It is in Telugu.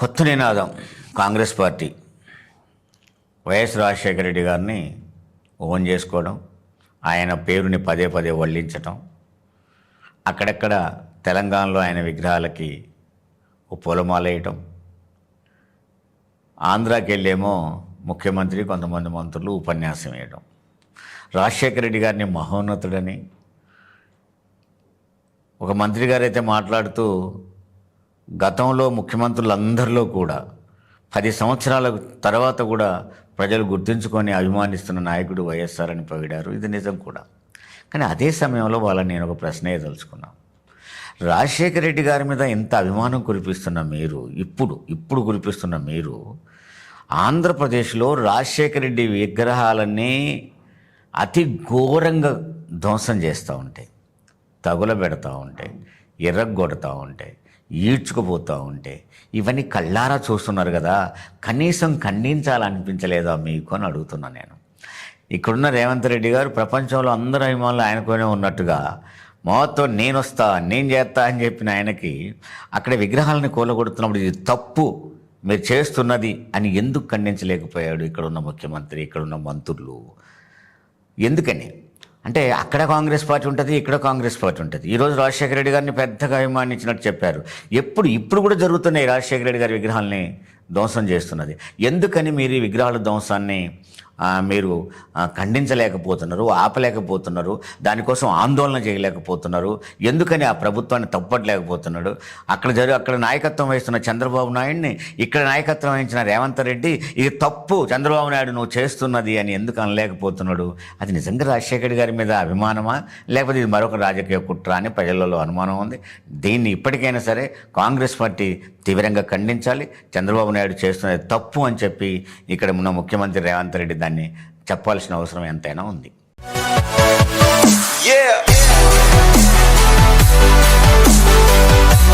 కొత్త నినాదం కాంగ్రెస్ పార్టీ వైఎస్ రాజశేఖర రెడ్డి గారిని ఓన్ చేసుకోవడం, ఆయన పేరుని పదే పదే వల్లించటం, అక్కడక్కడ తెలంగాణలో ఆయన విగ్రహాలకి పూలమాల వేయటం, ఆంధ్రాకి వెళ్ళేమో ముఖ్యమంత్రి కొంతమంది మంత్రులు ఉపన్యాసం వేయడం, రాజశేఖర రెడ్డి గారిని మహోన్నతుడని ఒక మంత్రి గారైతే మాట్లాడుతూ గతంలో ముఖ్యమంత్రులందరిలో కూడా 10 సంవత్సరాల తర్వాత కూడా ప్రజలు గుర్తుంచుకొని అభిమానిస్తున్న నాయకుడు వైఎస్ఆర్ అని పొగిడారు. ఇది నిజం కూడా. కానీ అదే సమయంలో వాళ్ళని నేను ఒక ప్రశ్న వేయదలుచుకున్నాను. రాజశేఖర రెడ్డి గారి మీద ఇంత అభిమానం కురిపిస్తున్న మీరు, ఇప్పుడు కురిపిస్తున్న మీరు, ఆంధ్రప్రదేశ్లో రాజశేఖర రెడ్డి విగ్రహాలన్నీ అతి ఘోరంగా ధ్వంసం చేస్తూ ఉంటాయి, తగులబెడతా ఉంటాయి, ఎర్రగొడతా ఉంటాయి, ఈడ్చుకుపోతూ ఉంటే ఇవన్నీ కళ్ళారా చూస్తున్నారు కదా, కనీసం ఖండించాలనిపించలేదా మీకు అని అడుగుతున్నాను నేను. ఇక్కడున్న రేవంత్ రెడ్డి గారు ప్రపంచంలో అందరి అభిమానులు ఆయనతోనే ఉన్నట్టుగా మొత్తం నేను వస్తా, నేను చేస్తా అని చెప్పిన ఆయనకి అక్కడ విగ్రహాలను కూలగొడుతున్నప్పుడు ఇది తప్పు మీరు చేస్తున్నది అని ఎందుకు ఖండించలేకపోయాడు ఇక్కడున్న ముఖ్యమంత్రి, ఇక్కడున్న మంత్రులు? ఎందుకని అంటే అక్కడ కాంగ్రెస్ పార్టీ ఉంటుంది, ఇక్కడ కాంగ్రెస్ పార్టీ ఉంటుంది. ఈరోజు రాజశేఖర రెడ్డి గారిని పెద్దగా అభిమానించినట్టు చెప్పారు. ఇప్పుడు కూడా జరుగుతున్నాయి రాజశేఖర రెడ్డి గారి విగ్రహాలని ధ్వంసం చేస్తున్నది. ఎందుకని మీరు ఈ విగ్రహాల ధ్వంసాన్ని మీరు ఖండించలేకపోతున్నారు, ఆపలేకపోతున్నారు, దానికోసం ఆందోళన చేయలేకపోతున్నారు? ఎందుకని ఆ ప్రభుత్వాన్ని తప్పట్లేకపోతున్నాడు? అక్కడ నాయకత్వం వహిస్తున్న చంద్రబాబు నాయుడిని, ఇక్కడ నాయకత్వం వహించిన రేవంత్ రెడ్డి ఇది తప్పు చంద్రబాబు నాయుడు నువ్వు చేస్తున్నది అని ఎందుకు అనలేకపోతున్నాడు? అది నిజంగా రాజశేఖర గారి మీద అభిమానమా, లేకపోతే ఇది మరొక రాజకీయ కుట్ర అని ప్రజలలో అనుమానం ఉంది. దీన్ని ఇప్పటికైనా సరే కాంగ్రెస్ పార్టీ తీవ్రంగా ఖండించాలి. చంద్రబాబు నాయుడు చేస్తున్నది తప్పు అని చెప్పి ఇక్కడ ఉన్న ముఖ్యమంత్రి రేవంత్ రెడ్డి దాన్ని చెప్పాల్సిన అవసరం ఎంతైనా ఉంది.